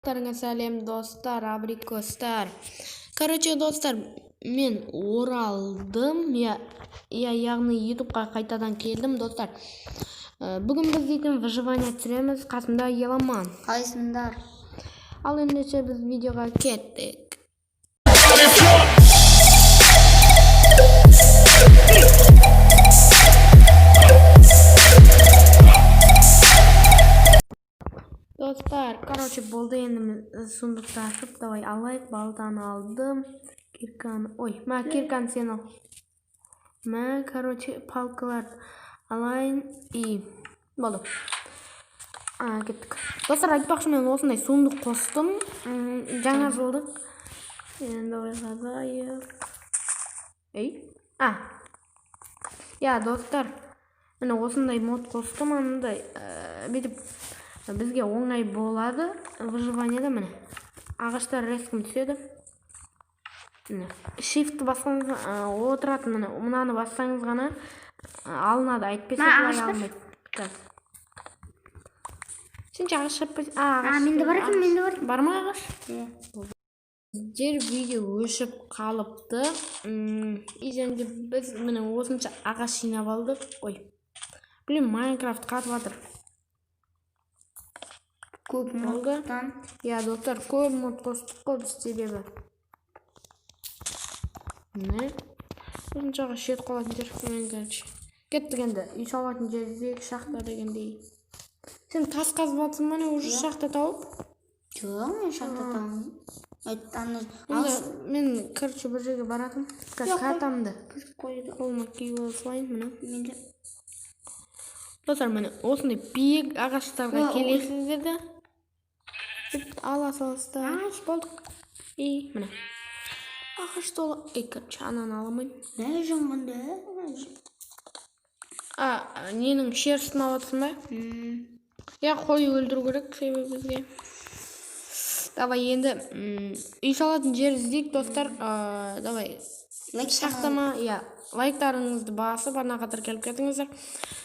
Достарыңа сәлем достар, абрикостар. Короче, достар, мен оралдым. Яғни ютубқа қайтадан келдім, достар. Бүгін біз дейтін выживание түсіреміз. Қасымда Еламан. Қайсыңдар? Ал ендеше біз видеоға кеттік. Достар, короче, болды енді сундықты ашып, давай алайық. Балтаны алдым. Кирканы, кирканы сен ал. Короче, палкалар алайын и болды. Кеттік. Достар, айтпақшы, мен осындай сундық қостым. Жаңа жылдық. Давай қазайық. Достар, мен осындай мод қостым. Андай бетіп бізге оңай болады выживаниеда. Міне ағаштар рескім түседі. Shift бассаңыз отыратын, мынаны бассаңыз ғана алынады, айтпесе былай алмайды. Сен ағаш шаппайсың. Менде бар екен, бар ма ағаш? Біздер видео өшіп қалыпты. Изенде біз міне осынша ағаш жинап алдық. Білем, Майнкрафт қатып жатыр. Көп модтан. Достар, көп мод қостық қой біз себебі. Осыншаға шет қалатын жер. Кеттік енді, үй салатын жердегі шахта дегендей. Сен тас қазып жатсың ба, уже шахта тауып? Жоқ, мен шахта тауып. Мен, короче, бір жерге баратым. Картамды қолыма киіп алайын, міне. Достар, міне осындай биік ағаштарға келесіздерді. Ала салыстар. Болдық. Міне. Ағаш толы. Короче, ананы аламайын. Не жаңғанда? Ненің шерстін алатсын ба? Қой өлдіру керек себебі бізге. Давай енді үй салатын жер іздейік, достар. Давай. Шақтама, лайктарыңызды басып, ана қатар келіп кетіңіздер.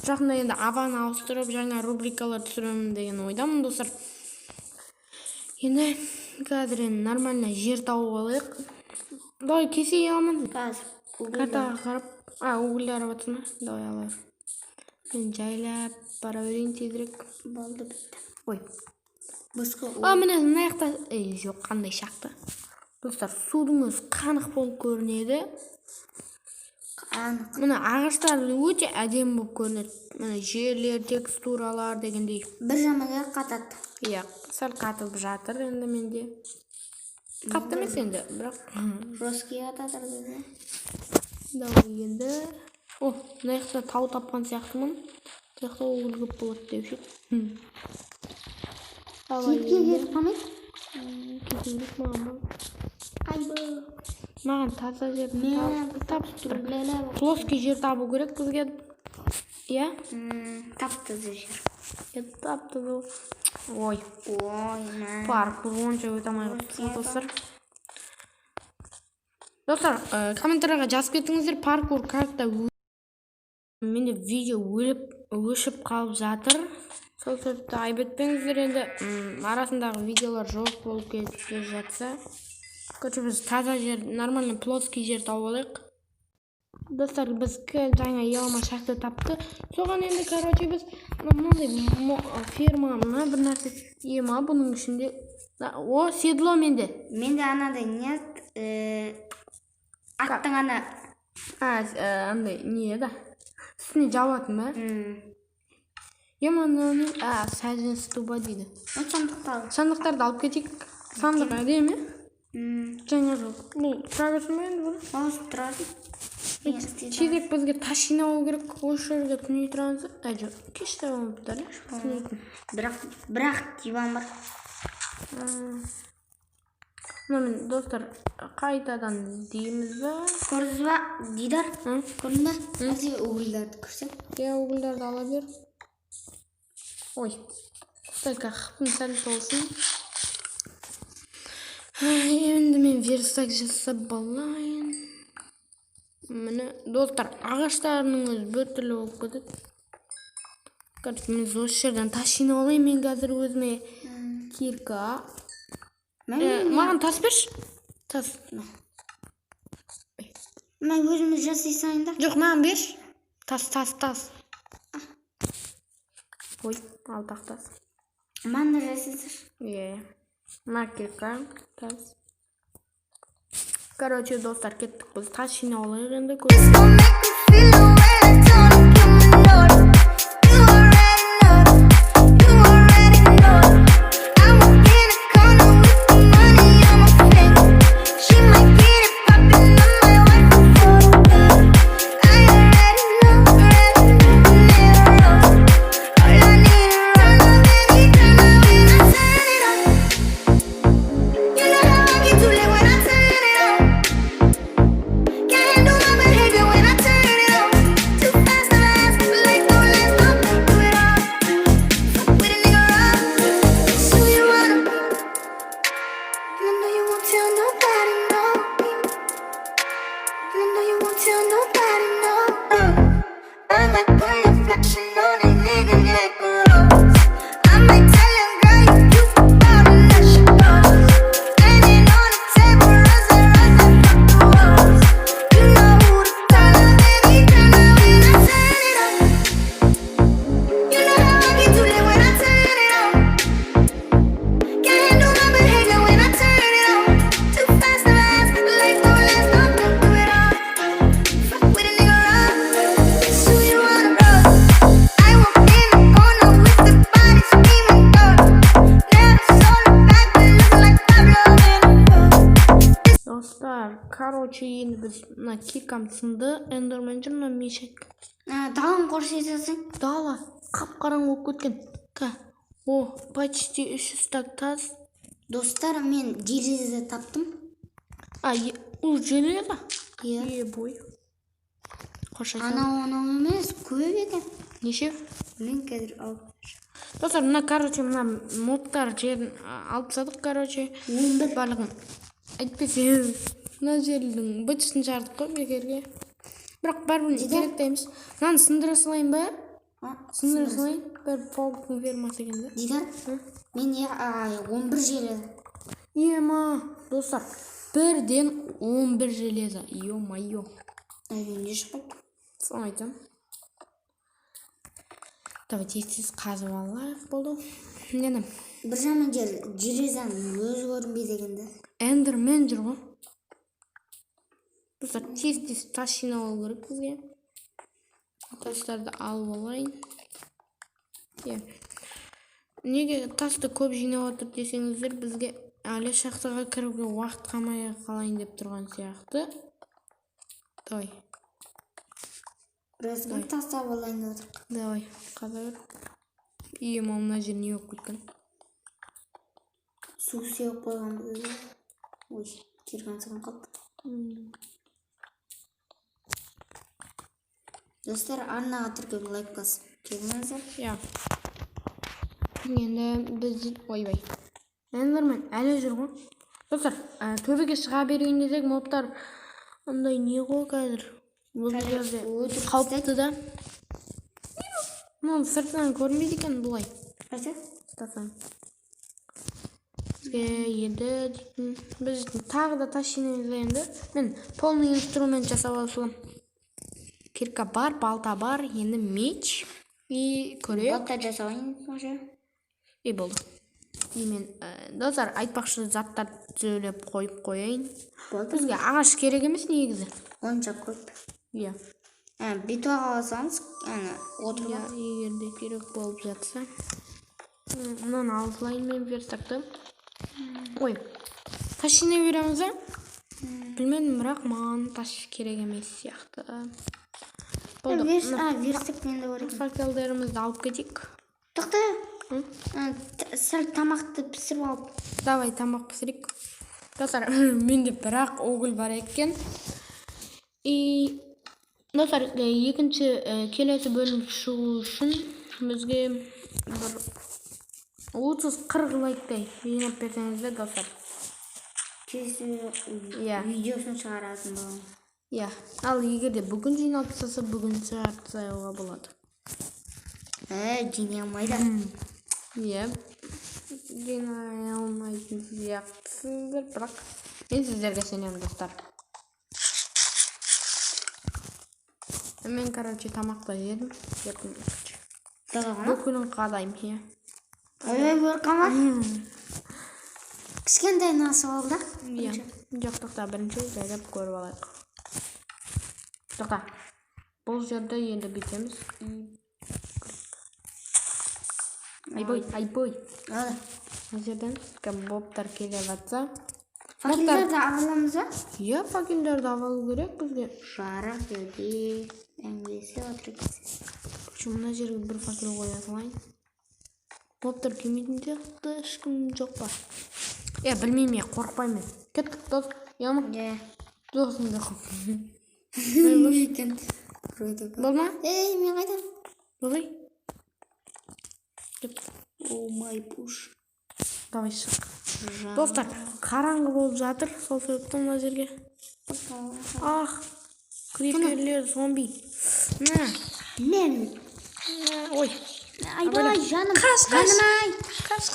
Жақында енді абаны ауыстырып, жаңа рубрикалар түсіремін деген ойдамын, достар. Енді қазір нормально жер тауып алайық. Давай кесе аламын. Картаға қарап. Угілді арап атсың ба? Давай алайық. Мен жайлап бара берейін тезірек. Болды бітті. Міне мынаяқта. Жоқ, қандай шақты. Достар, судың өзі қанық болып көрінеді. Міне ағаштар өте әдемі болып көрінеді. Міне жерлер, текстуралар дегендей. Бір жамаға қатады. Сәл қатылып жатыр енді менде. Қатты емес енді, бірақ Жоске қатадыр деді. Давай енді. Мынаяқта тау тапқан сияқтымын. Сияқта оғыл көп болады деуші. Кетке кетіп қамай? Кетіңдік маған. Маған таза жерін тапып тұр. Плоский жер табу керек бізге. Тапты жер. Тапты. Паркур онша өте алмай қапты, достар. Достар, комментарияға жазып кетіңіздер, паркур қайықта менде видео өшіп қалып жатыр. Сол себепті айбетпеңіздер, енді арасындағы видеолар жоқ болып кетіп жатса. Короче, біз таза жер, нормально плоский жер тауып алайық. Достар, біз жаңа Елама шақты тапты. Соған енді, короче, біз мынандай ферма, бір нәрсе ема бұның ішінде. Седло менде. Менде анадай нет. Аттың ана. Андай не да. Үстіне жауатын ба? Сәжен стуба дейді. Сандықтарды алып кетейік. Сандық әдемі. Жаңа жол. Бұл тұра берсін бе енді бұны? Тұрады. Чезек бізге тас жинау керек. Осы жерге түней тұрамыз. Жоқ, кешті болыптар. Бірақ диван бар. Мен, достар, қайтадан дейміз ба? Көрдіңіз ба? Дидар? Көрдің ба? Әзі угілдарды көрсек? Угілдарды ала бер. Қыпын сәл толсын. Енді мен верстак жасап балайын. Міне, достар, ағаштарының өз бір түрлі болып кетеді. Мен осы жерден тас жинап алайын. Мен қазір өзіме кирка Маған тас берші. Тас. Мен өзіміз жасай сайын да. Жоқ, маған берші. Тас. Ой, ал тақтас. Мен де жасайсыр. Маркерка, тас. Короче, достар, кеттік біз. Тас жинап алайық енді. Короче, енді біз мына киркам сынды, эндермен жүр, мына мешек. Даланы көрсетесің. Дала, қап-қараң болып кеткен. Почти 300 стак тас. Достар, мен железді таптым. Ол железа? Бой. Қошайсан. Анау емес, көп екен. Неше? Мен қазір алып. Достар, мына мобтар жерін алып тастадық, 11 барлығын. Әйтпесе, мына жердің бітісін жардық қой бекерге. Бірақ бәрібір керек те емес. Мынаны сындыра салайын ба? Сындыра салайын. Бір пауықтың фермасы екен да. Дидар, мен 11 железа. Достар, бірден 11 железа. Ё-майё. Үйінде шықпайды. Соны айтам. Давайте тез қазып алайық болды. Нені? Бір жаман железаның өзі көрінбейді екенді. Эндермен жүр ғой. Достар, тез тас жинап алу керек бізге. Тастарды алып алайын. Неге тасты көп жинап отыр десеңіздер, бізге әлі шахтаға кіруге уақыт қалайын деп тұрған сияқты. Давай. Біраз бір тастап алайын отыр. Давай, қазір. Мына жер не болып кеткен? Су сеуіп қойған бізде. Ой, кирган саған қалды. Достар, арнаға тіркеп лайк басып келіңіздер. Енді біз ойбай. Эндермен әлі жүр ғой. Достар, төбеге шыға берейін десек, мобтар андай не ғой қазір. Бұл жерде қауіпті да. Мұны сыртынан көрінбейді екен бұлай. Қайсы? Стафан. Енді біз тағы да тас жинаймыз енді. Мен полный инструмент жасап алсам. Кирка бар, балта бар, енді меч. Көрейік. Балта жасауын може. Болды. Мен достар, айтпақшы заттар сөйлеп қойып қойайын. Бізге ағаш керек емес негізі. Онша көп. Битуаға алсаңыз, отырға. Егерде керек болып жатса. Мұнан алсылайын мен верстакты. Ой, тас жинай береміз ба? Білмедім, бірақ маған тас керек емес сияқты. Верстак менде бар екен. Факелдерімізді алып кетейік. Тоқта, сәл тамақты пісіп алып. Давай, тамақ пісірейік. Достар, менде бірақ оғыл бар екен. Достар, екінші келесі бөлім шығу үшін бізге бір 30-40 лайктай жинап берсеңіздер, достар. Видеосын шығаратын болам. Ал егерде бүгін жиналып тастаса, бүгін шығарып тастауға болады. Жинай алмайды. жинай алмайтын сияқтысыздар, бірақ мен сіздерге сенемін, достар. Мен, короче, тамақта едім. Бүкілін қадайым, иә. Бір қамар. Кішкентай насып алды. Иә. Жоқ, тоқта, бірінші жайлап көріп алайық. Тоқта. Бұл жерде енді бітеміз. Айбой. Ады. Бұл жерден бобтар келе жатса. Факелдерді аваламыз ба? Иә, факелдерді авалу керек бізге. Жарық жерде әңгесі отырып. Мына жерге бір факел қоя салайын. Бобтар келмейтін сияқты, ешкім жоқ па? Білмеймін, қорықпаймын. Кеттік, дос. Яма? Иә. Досыңды қоп. Екен. Болма? Мен қайдам? Болай? О май пуш. Давай шық. Достар, қараңғы болып жатыр. Сол себептен мына жерге. Криперлер, зомби. Мен. Ой. Айдай, жаным. Қаш.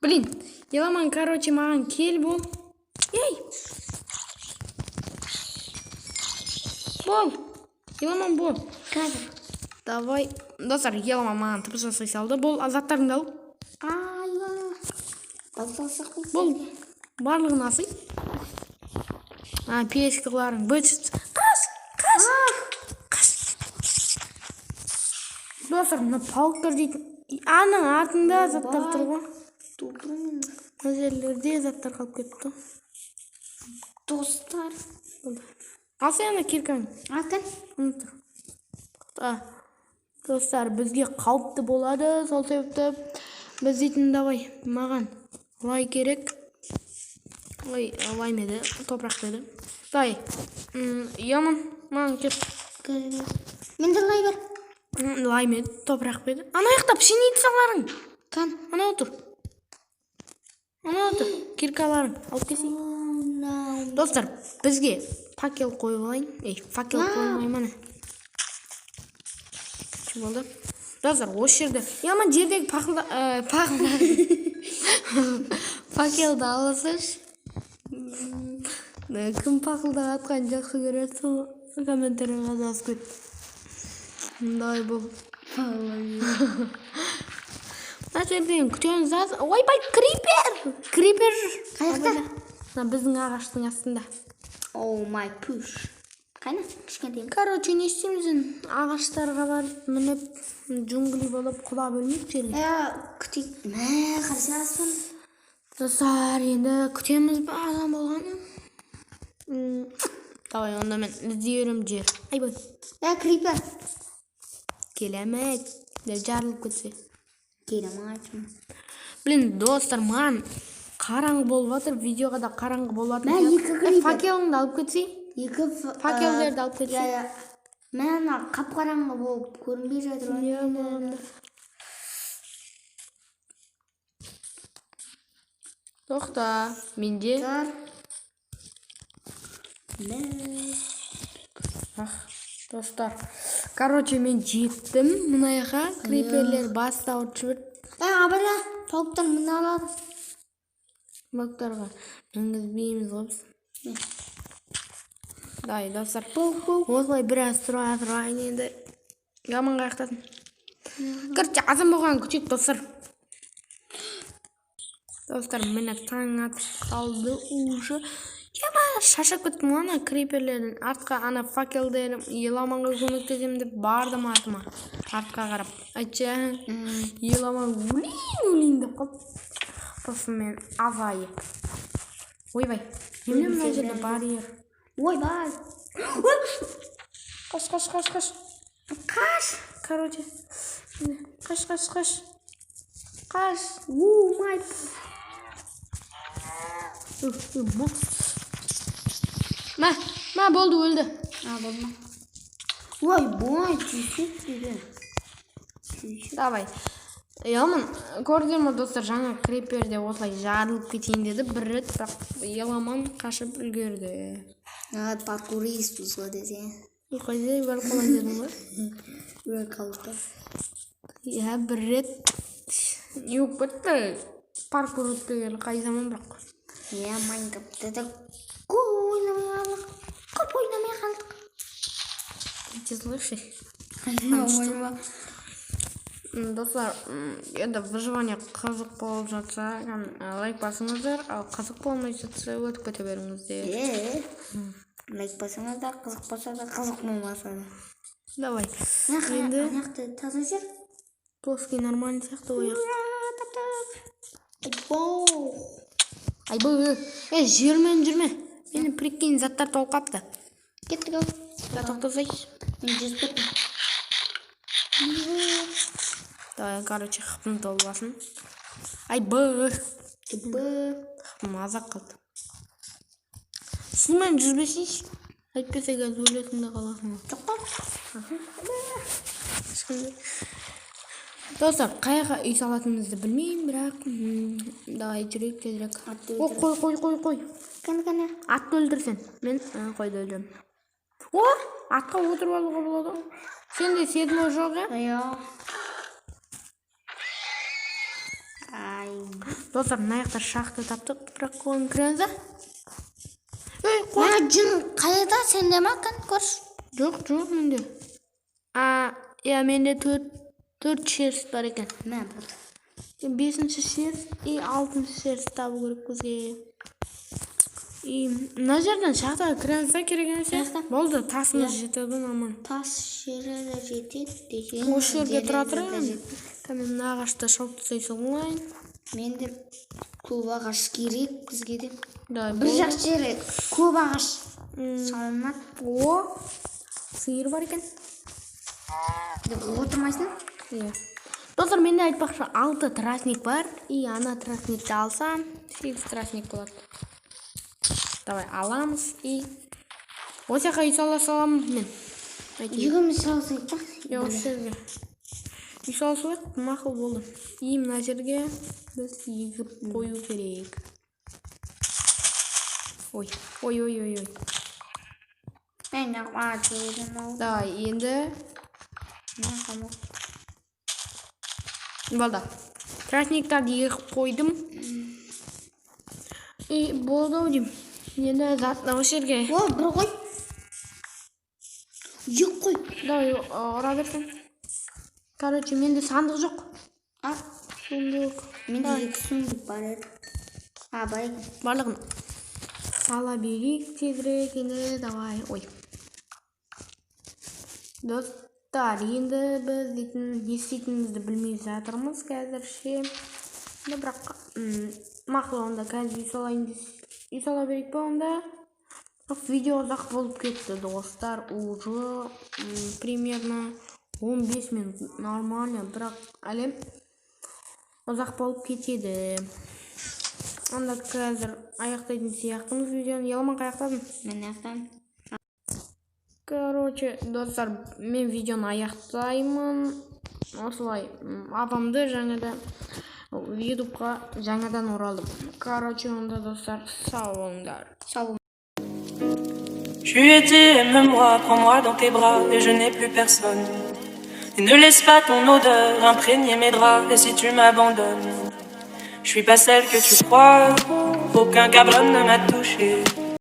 Блин, еламан, короче, маған кел бол. Ей! Бол. Еламан бол. Қазір. Давай. Достар, еламан маған тіпі жасай салды. Бол, азаттарыңды ал. Бол. Барлығын асый. Пешкаларың бөтшіт. Қаш. Достар, мұны пауықтар дейтін. Аның артында заттар тұр ғой. Мына жерлерде заттар қалып кетті. Достар. Алсай ана киркаң. Алсын. Достар, бізге қауіпті болады. Сол себепті біз дейтін давай. Маған лай керек. Лай меді, топырақ деді. Давай. Яман, маған кеп. Менде лай бар. Лай меді, топырақ беді. Ана аяқта пшеницаларың. Ана отыр. Киркаларың. Алып кесейін. Достар, бізге факел қойып алайын. Факел қоймай мана. Болды. Достар, осы жерде. Яман жердегі факелді алысыш. Кім пақылда атқан жақсы көреді, сол комментарияға жазып кет. Мындай бұл. Мына жерден күтеміз аз. Ойбай, крипер. Қаяқта? Біздің ағаштың астында. О май пуш. Қайна? Кішкентейм. Короче, не істеймізін? Ағаштарға барып, мініп, джунгли болып құла бөлмейік жерге. Күтейік. Қарсы аспан. Достар, енді күтеміз ба адам болғаны? Давай, онда мен іздейірім жер. Айбой. Крипер. Келемет. Жарылып кетсе. Келемет. Блин, достар, маған қараңғы болып жатыр. Видеоға да қараңғы болып жатыр. Мен екі крипер. Факеліңді алып кетсей? Факелдерді алып кетсей? Мен қап-қараңғы болып көрінбей жатыр. Тоқта, менде. Достар, короче, мен жеттім мұнайға. Криперлер бастауыт жүріп. Абыра, пауықтар мұны алады. Бақтарға мінгізбейміз ғопс. Дай, достар. Осылай біраз тұрайын енді. Яман қаяқтасын. Короче, азам болған күтейік, достар. Достар, мені таң атып қалды уже. Яма, шашап кеттім ана криперлердің. Артқа ана факелдерім еламанға көмектесем деп бардым артыма. Артқа қарап. Айтшы, еламан өлейін деп қалып. Сосын мен азайып. Ойбай, емне мына жерде барьер. Ойбай. Қаш. Короче, қаш. Май. Ма, болды, өлді. Болма. Ойбай, түйсек дейді. Давай. Яман, көрдер ма, достар, жаңа криперде осылай жарылып кетейін деді. Бір рет, бірақ еламан қашып үлгерді. Паркурист ғой десе. Қайда бар қолай дедің ғой? Бір қалыпты. Бір рет Yok bitti. Parkur o'tdi qay zamon biroq. Ya Minecraft'da ko'p o'ynamay qoldik. Слышишь? Bilmayman. Достар, endi выживание qiziq bo'lib жатса, лайк bosingizlar, al qiziq bo'lmay жатса, o'tib ketaveringizlar. Like bosingizlar, qiziq bo'lsa da, qiziq bo'lmasa da. Давай. Endi yoqda toza yer. Плоский нормальный сияқты ояқ. Aybo. Жүрме. Meni прикинь, заттар толып qapti. Ketdik. Да, to'xtasaychi. Men jez ketdim. Давай, короче, xipni to'lbasin. Aybo. Mazaq qildi. Sumen жүзбесейші. Әйтпесе газ өлесіңде қаласың. Достар, қайға үй салатынымызды білмеймін, бірақ давай жүрек тезірек. Қой. Қане. Атты өлтірсен. Мен қойды өлдірем. Атқа отырып алуға болады. Сенде седло жоқ, Иә. Ай. Достар, мына жақта шахта таптық, бірақ қолын кіріңіздер. Мына жүн қайда сенде ма екен көрші? Жоқ, менде. Менде 4 шерсть бар екен. Мә болды. 5-ші шерсть и 6-ші шерсть табу керек бізге. Мына жерден шахтаға кіріңіздер керек емес. Болды, тасымыз жетеді, нормально. Тас жері де жетеді. Осы жерге тұра тұрайын. Мен мына ағашты шауып тастайсың оңайын. Менде көп ағаш керек бізге де. Бір жақсы жері көп ағаш салынады. Сиыр бар екен. Отырмайсың? Иә. Достар, менде айтпақшы 6 тростник бар. И ана тростникті алсам, 8 тростник болады. Давай, аламыз. И осы жаққа үй сала саламын мен. Үйгіміз салсайық та? Осы жерге. Үй салсайық, мақұл болды. И мына жерге біз егіп қою керек. Ой. Мен ағатыдым. Давай, енді болды. Тростниктарды егіп қойдым. И болды ау деймін. Енді затына осы жерге. Бір қой. Ек қой. Давай, ұра берсен. Короче, менде сандық жоқ. Сундық. Менде 2 сундық бар еді. Бар екен. Барлығын сала берейік тезірек енді. Давай, Достар, енді біз не істейтінімізді білмей жатырмыз қазірше. Бірақ мақұл онда қазір үй сала берейік па онда. Видео ұзақ болып кетті, достар. Уже примерно 15 минут. Нормально, бірақ әлем ұзақ болып кетеді. Онда қазір аяқтайтын сияқтымыз видеоны. Еламан қаяқтадың? Мен аяқтадым. Короче, достар, мен видеоны аяқтаймын. Осылай, апамды жаңадан ютубқа жаңадан оралдым. Короче, онда достар, сау болыңдар. Je lui ai dit, aime-moi, prends-moi dans tes bras, et je n'ai plus personne. Et ne laisse pas ton odeur imprégner mes draps, et si tu m'abandonnes, je suis pas celle que tu crois, aucun cabron ne m'a touché.